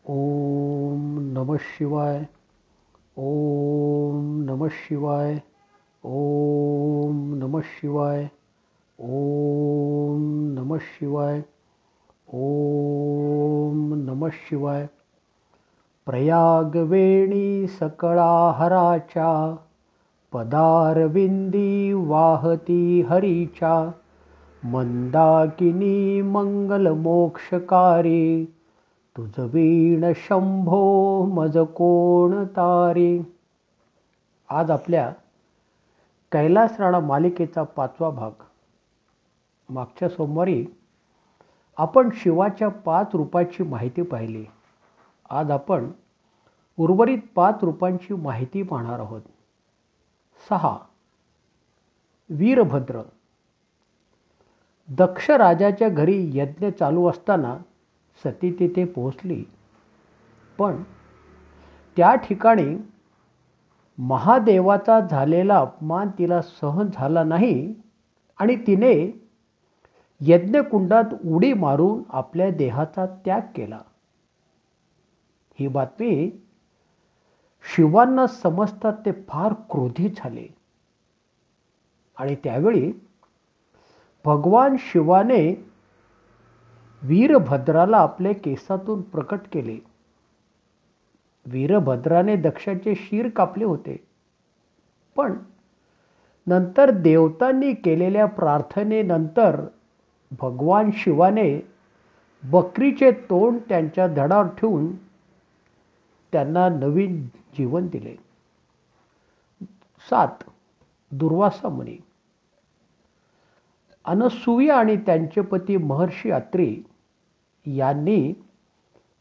ओम नमः शिवाय. ओम नमः शिवाय. ओम नमः शिवाय. ओम नमः शिवाय. ओम नमः शिवाय. प्रयागवेणी सकळाहराच्या पदारविंदी वाहती हरीच्या मंदाकिनी मंगलमोक्षकारी तुझ वीण शंभो मज कोण तारी. आज आपल्या कैलास राणा मालिकेचा 5वा भाग. मागच्या सोमवारी आपण शिवाच्या 5 रूपाची माहिती पाहिली. आज आपण उर्वरित 5 रूपांची माहिती पाहणार आहोत. 6. वीरभद्र. दक्ष राजाच्या घरी यज्ञ चालू असताना सती तिथे पोहोचली, पण त्या ठिकाणी महादेवाचा झालेला अपमान तिला सहन झाला नाही आणि तिने यज्ञकुंडात उडी मारून आपल्या देहाचा त्याग केला. ही बातमी शिवांना समजतात ते फार क्रोधित झाले आणि त्यावेळी भगवान शिवाने वीरभद्राला आपल्या केसातून प्रकट केले. वीरभद्राने दक्षाचे शीर कापले होते, पण नंतर देवतांनी केलेल्या प्रार्थनेनंतर भगवान शिवाने बकरीचे तोंड त्यांच्या धडावर ठेवून त्यांना नवीन जीवन दिले. 7. दुर्वासा मुनी. अनसूया आणि त्यांचे पती महर्षी अत्री यांनी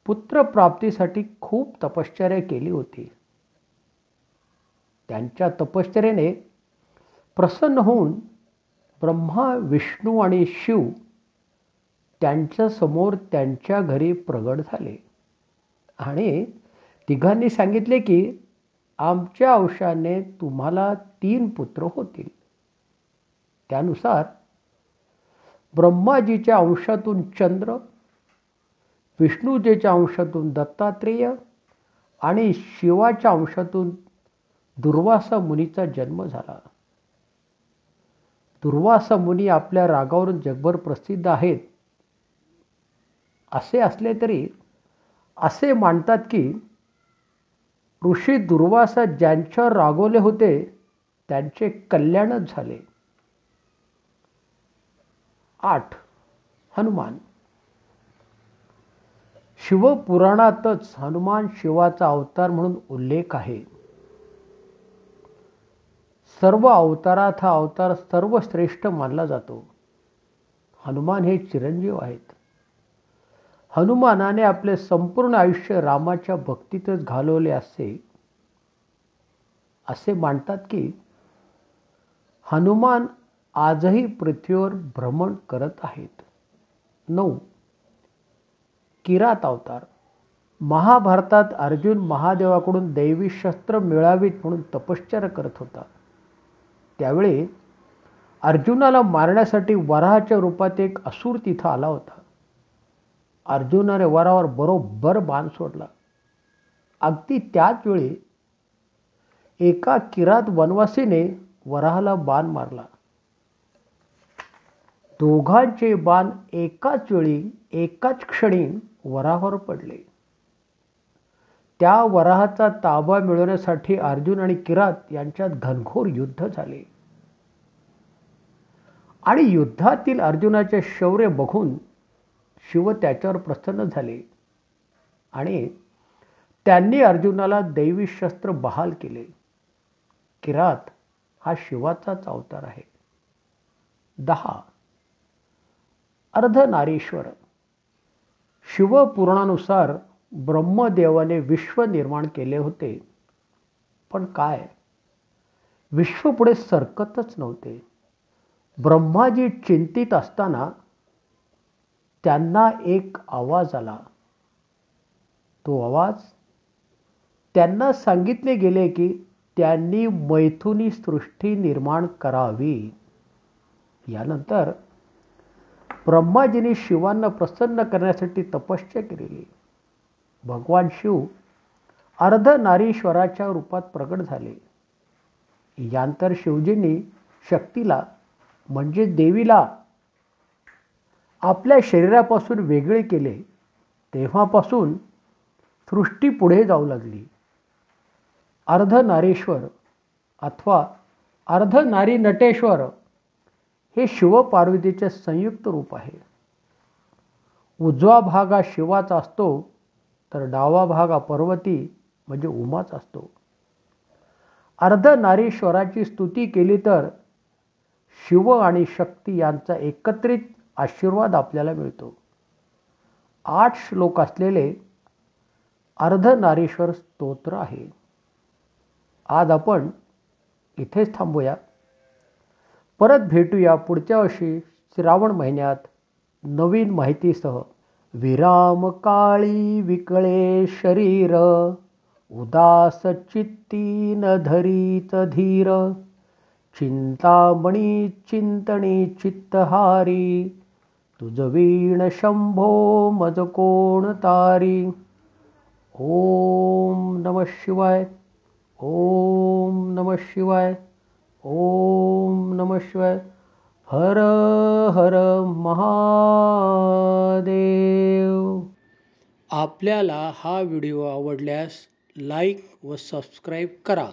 पुत्रप्राप्तीसाठी खूप तपश्चर्या केली होती. त्यांच्या तपश्चर्येने प्रसन्न होऊन ब्रह्मा, विष्णू आणि शिव त्यांच्या समोर त्यांच्या घरी प्रगट झाले आणि तिघांनी सांगितले की आमच्या अंशाने तुम्हाला 3 पुत्र होतील. त्यानुसार ब्रह्माजीच्या अंशातून चंद्र, विष्णूजीच्या अंशातून दत्तात्रेय आणि शिवाच्या अंशातून दुर्वासा मुनीचा जन्म झाला. दुर्वासा मुनी आपल्या रागावरून जगभर प्रसिद्ध आहेत. असे असले तरी असे मानतात की ऋषी दुर्वासा ज्यांच्यावर रागवले होते त्यांचे कल्याणच झाले. 8. हनुमान. शिवपुराणातच हनुमान शिवाचा अवतार म्हणून उल्लेख आहे. सर्व अवतारात हा अवतार सर्वश्रेष्ठ मानला जातो. हनुमान हे चिरंजीव आहेत. हनुमानाने आपले संपूर्ण आयुष्य रामाच्या भक्तीतच घालवले असे मानतात की हनुमान आजही पृथ्वीवर भ्रमण करत आहेत. 9. किरात अवतार. महाभारतात अर्जुन महादेवाकडून दैवी शस्त्र मिळावीत म्हणून तपश्चर्या करत होता. त्यावेळी अर्जुनाला मारण्यासाठी वराहाच्या रूपात एक असुर तिथं आला होता. अर्जुनाने वरावर बरोबर बाण सोडला. अगदी त्याच वेळी एका किरात वनवासीने वराहाला बाण मारला. दोघांचे बाण एकाच वेळी एकाच क्षणी वराहावर पडले. त्या वराहाचा ताबा मिळवण्यासाठी अर्जुन आणि किरात यांच्यात घनघोर युद्ध झाले आणि युद्धातील अर्जुनाचे शौर्य बघून शिव त्याच्यावर प्रसन्न झाले आणि त्यांनी अर्जुनाला दैवी शस्त्र बहाल केले. किरात हा शिवाचाच अवतार आहे. 10. अर्धनारीश्वर. शिवपुराणानुसार ब्रह्मदेवाने विश्व निर्माण केले होते, पण काय विश्व पुढे सरकतच नव्हते. ब्रह्माजी चिंतित असताना त्यांना एक आवाज आला. तो आवाज त्यांना सांगितले गेले की त्यांनी मैथुनी सृष्टी निर्माण करावी. यानंतर ब्रह्माजीने शिवांना प्रसन्न करण्यासाठी तपश्चर्या केली. भगवान शिव अर्धनारीश्वराच्या रूपात प्रकट झाले. यांतर शिवजींनी शक्तीला म्हणजे देवीला आपल्या शरीरापासून वेगळे केले. तेव्हापासून सृष्टी पुढे जाऊ लागली. अर्धनारीश्वर अथवा अर्धनारी नटेश्वर हे शिवपार्वतीचे संयुक्त रूप आहे. उजवा भाग हा शिवाचा असतो तर डावा भाग हा पार्वती म्हणजे उमाच असतो. अर्धनारीश्वराची स्तुती केली तर शिव आणि शक्ती यांचा एकत्रित आशीर्वाद आपल्याला मिळतो. 8 श्लोक असलेले अर्धनारीश्वर स्तोत्र आहे. आज आपण इथेच थांबूया. परत भेटूया पुढच्या वर्षी श्रावण महिन्यात नवीन माहितीसह. विराम काळी विकळे शरीर, उदास चित्ती न धरीच धीर. चिंतामणी चिंतणी चित्तहारी, तुझ वीण शंभो मज कोण तारी. ओम नमः शिवाय. ओम नमः शिवाय. ओम नमः शिवाय. हर हर महादेव. आपल्याला हा व्हिडिओ आवडल्यास लाईक व सबस्क्राईब करा.